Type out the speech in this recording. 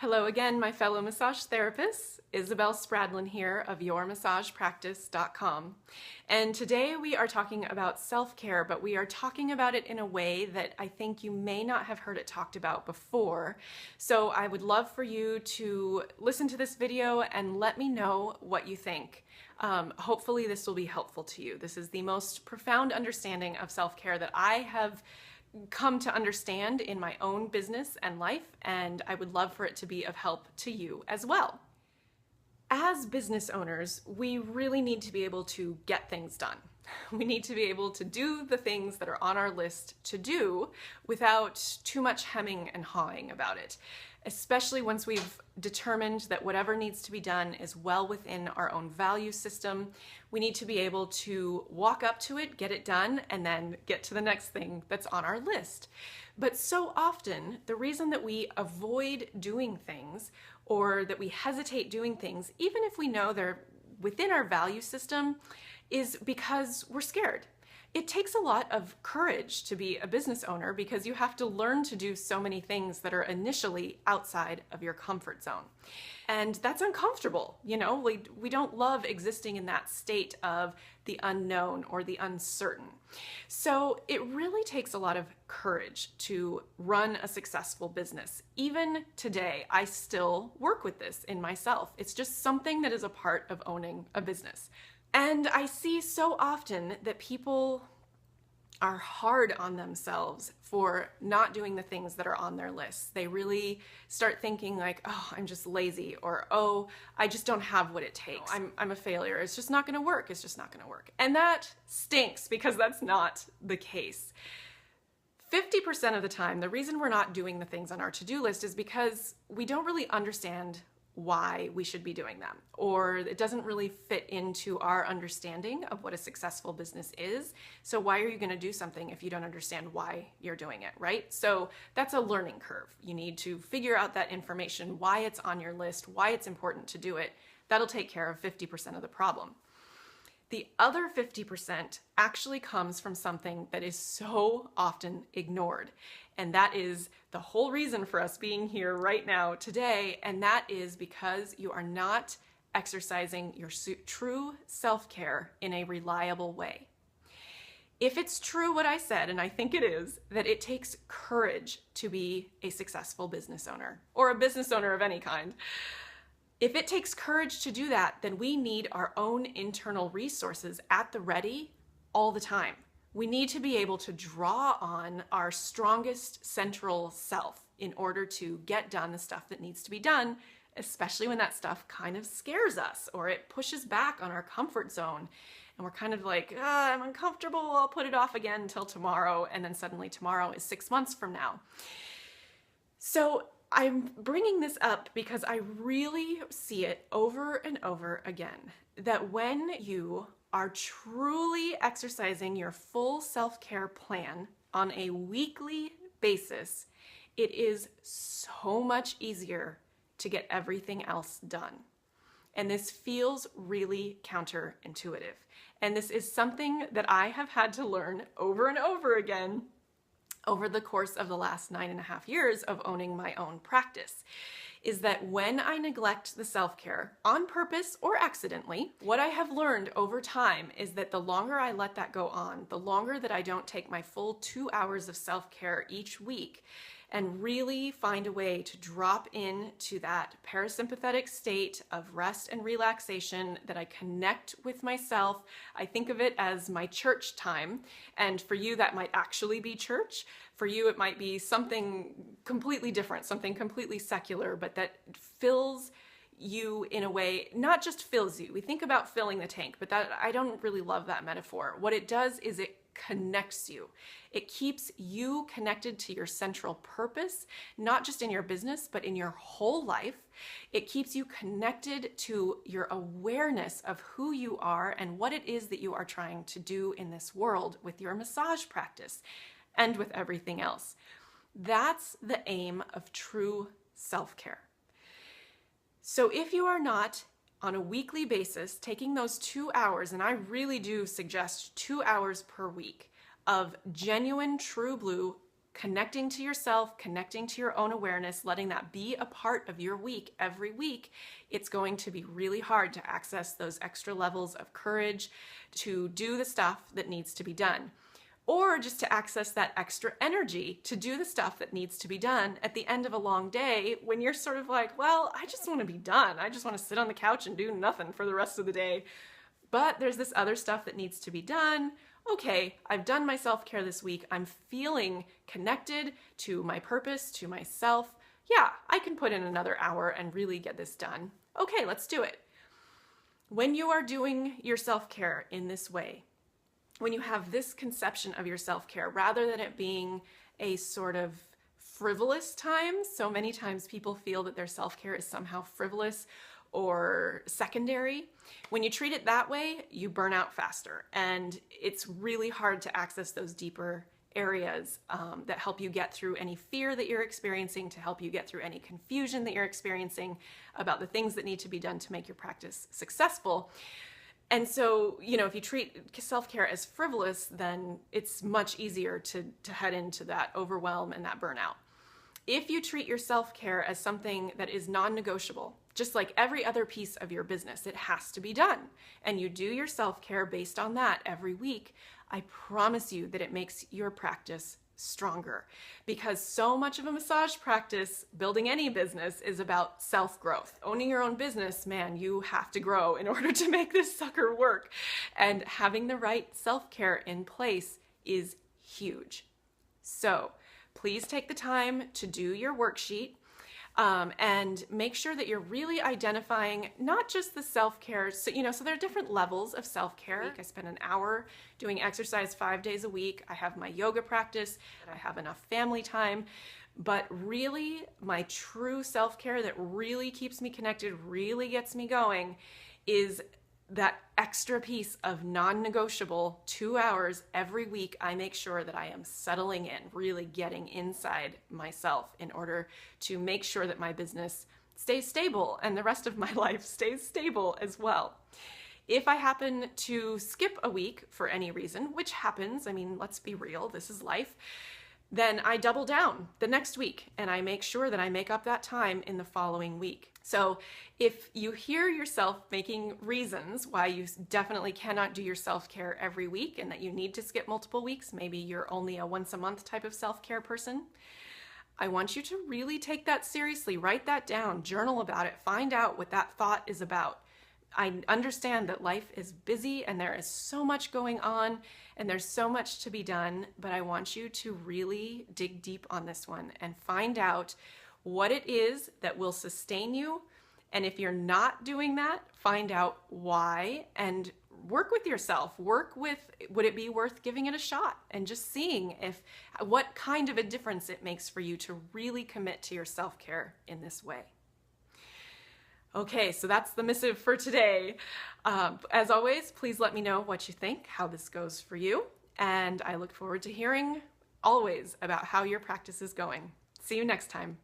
Hello again, my fellow massage therapists. Isabel Spradlin here of YourMassagePractice.com. And today we are talking about self-care, but we are talking about it in a way that I think you may not have heard it talked about before. So I would love for you to listen to this video and let me know what you think. Hopefully this will be helpful to you. This is the most profound understanding of self-care that I have come to understand in my own business and life, and I would love for it to be of help to you as well. As business owners, we really need to be able to get things done. We need to be able to do the things that are on our list to do without too much hemming and hawing about it, especially once we've determined that whatever needs to be done is well within our own value system. We need to be able to walk up to it, get it done, and then get to the next thing that's on our list. But so often, the reason that we avoid doing things or that we hesitate doing things, even if we know they're within our value system, is because we're scared. It takes a lot of courage to be a business owner because you have to learn to do so many things that are initially outside of your comfort zone. And that's uncomfortable, you know? We don't love existing in that state of the unknown or the uncertain. So it really takes a lot of courage to run a successful business. Even today, I still work with this in myself. It's just something that is a part of owning a business. And I see so often that people are hard on themselves for not doing the things that are on their lists. They really start thinking like, oh, I'm just lazy, or oh, I just don't have what it takes. I'm a failure. It's just not gonna work. It's just not gonna work. And that stinks because that's not the case. 50% of the time, the reason we're not doing the things on our to-do list is because we don't really understand why we should be doing them, or it doesn't really fit into our understanding of what a successful business is. So why are you going to do something if you don't understand why you're doing it, right? So that's a learning curve. You need to figure out that information, why it's on your list, why it's important to do it. That'll take care of 50% of the problem. The other 50% actually comes from something that is so often ignored. And that is the whole reason for us being here right now today. And that is because you are not exercising your true self-care in a reliable way. If it's true what I said, and I think it is, that it takes courage to be a successful business owner, or a business owner of any kind, if it takes courage to do that, then we need our own internal resources at the ready all the time. We need to be able to draw on our strongest central self in order to get done the stuff that needs to be done, especially when that stuff kind of scares us or it pushes back on our comfort zone. And we're kind of like, I'm uncomfortable, I'll put it off again until tomorrow. And then suddenly tomorrow is 6 months from now. So I'm bringing this up because I really see it over and over again, that when you are truly exercising your full self-care plan on a weekly basis, it is so much easier to get everything else done. And this feels really counterintuitive. And this is something that I have had to learn over and over again over the course of the last 9.5 years of owning my own practice, is that when I neglect the self-care on purpose or accidentally, what I have learned over time is that the longer I let that go on, the longer that I don't take my full 2 hours of self-care each week and really find a way to drop into that parasympathetic state of rest and relaxation, that I connect with myself. I think of it as my church time. And for you, that might actually be church. For you, it might be something completely different, something completely secular, but that fills you in a way, not just fills you. We think about filling the tank, but that I don't really love that metaphor. What it does is it connects you. It keeps you connected to your central purpose, not just in your business, but in your whole life. It keeps you connected to your awareness of who you are and what it is that you are trying to do in this world with your massage practice and with everything else. That's the aim of true self-care. So if you are not on a weekly basis taking those 2 hours, and I really do suggest 2 hours per week of genuine, true blue connecting to yourself, connecting to your own awareness, letting that be a part of your week every week, it's going to be really hard to access those extra levels of courage to do the stuff that needs to be done. Or just to access that extra energy to do the stuff that needs to be done at the end of a long day when you're sort of like, well, I just want to be done. I just want to sit on the couch and do nothing for the rest of the day. But there's this other stuff that needs to be done. Okay, I've done my self-care this week. I'm feeling connected to my purpose, to myself. Yeah, I can put in another hour and really get this done. Okay, let's do it. When you are doing your self-care in this way, when you have this conception of your self-care, rather than it being a sort of frivolous time, so many times people feel that their self-care is somehow frivolous or secondary. When you treat it that way, you burn out faster, and it's really hard to access those deeper areas that help you get through any fear that you're experiencing, to help you get through any confusion that you're experiencing about the things that need to be done to make your practice successful. And so, if you treat self-care as frivolous, then it's much easier to head into that overwhelm and that burnout. If you treat your self-care as something that is non-negotiable, just like every other piece of your business, it has to be done, and you do your self-care based on that every week, I promise you that it makes your practice stronger, because so much of a massage practice, building any business, is about self-growth. Owning your own business, man, you have to grow in order to make this sucker work. And having the right self-care in place is huge. So please take the time to do your worksheet. And make sure that you're really identifying not just the self-care. So there are different levels of self-care. I spend an hour doing exercise 5 days a week. I have my yoga practice. I have enough family time. But really, my true self-care that really keeps me connected, really gets me going, is that extra piece of non-negotiable 2 hours every week. I make sure that I am settling in, really getting inside myself in order to make sure that my business stays stable and the rest of my life stays stable as well. If I happen to skip a week for any reason, which happens, let's be real, this is life, then I double down the next week and I make sure that I make up that time in the following week. So if you hear yourself making reasons why you definitely cannot do your self-care every week and that you need to skip multiple weeks, maybe you're only a once a month type of self-care person, I want you to really take that seriously. Write that down, journal about it, find out what that thought is about. I understand that life is busy and there is so much going on and there's so much to be done, but I want you to really dig deep on this one and find out what it is that will sustain you. And if you're not doing that, find out why and work with yourself. Work with, would it be worth giving it a shot and just seeing what kind of a difference it makes for you to really commit to your self-care in this way. Okay, so that's the missive for today. As always, please let me know what you think, how this goes for you, and I look forward to hearing always about how your practice is going. See you next time.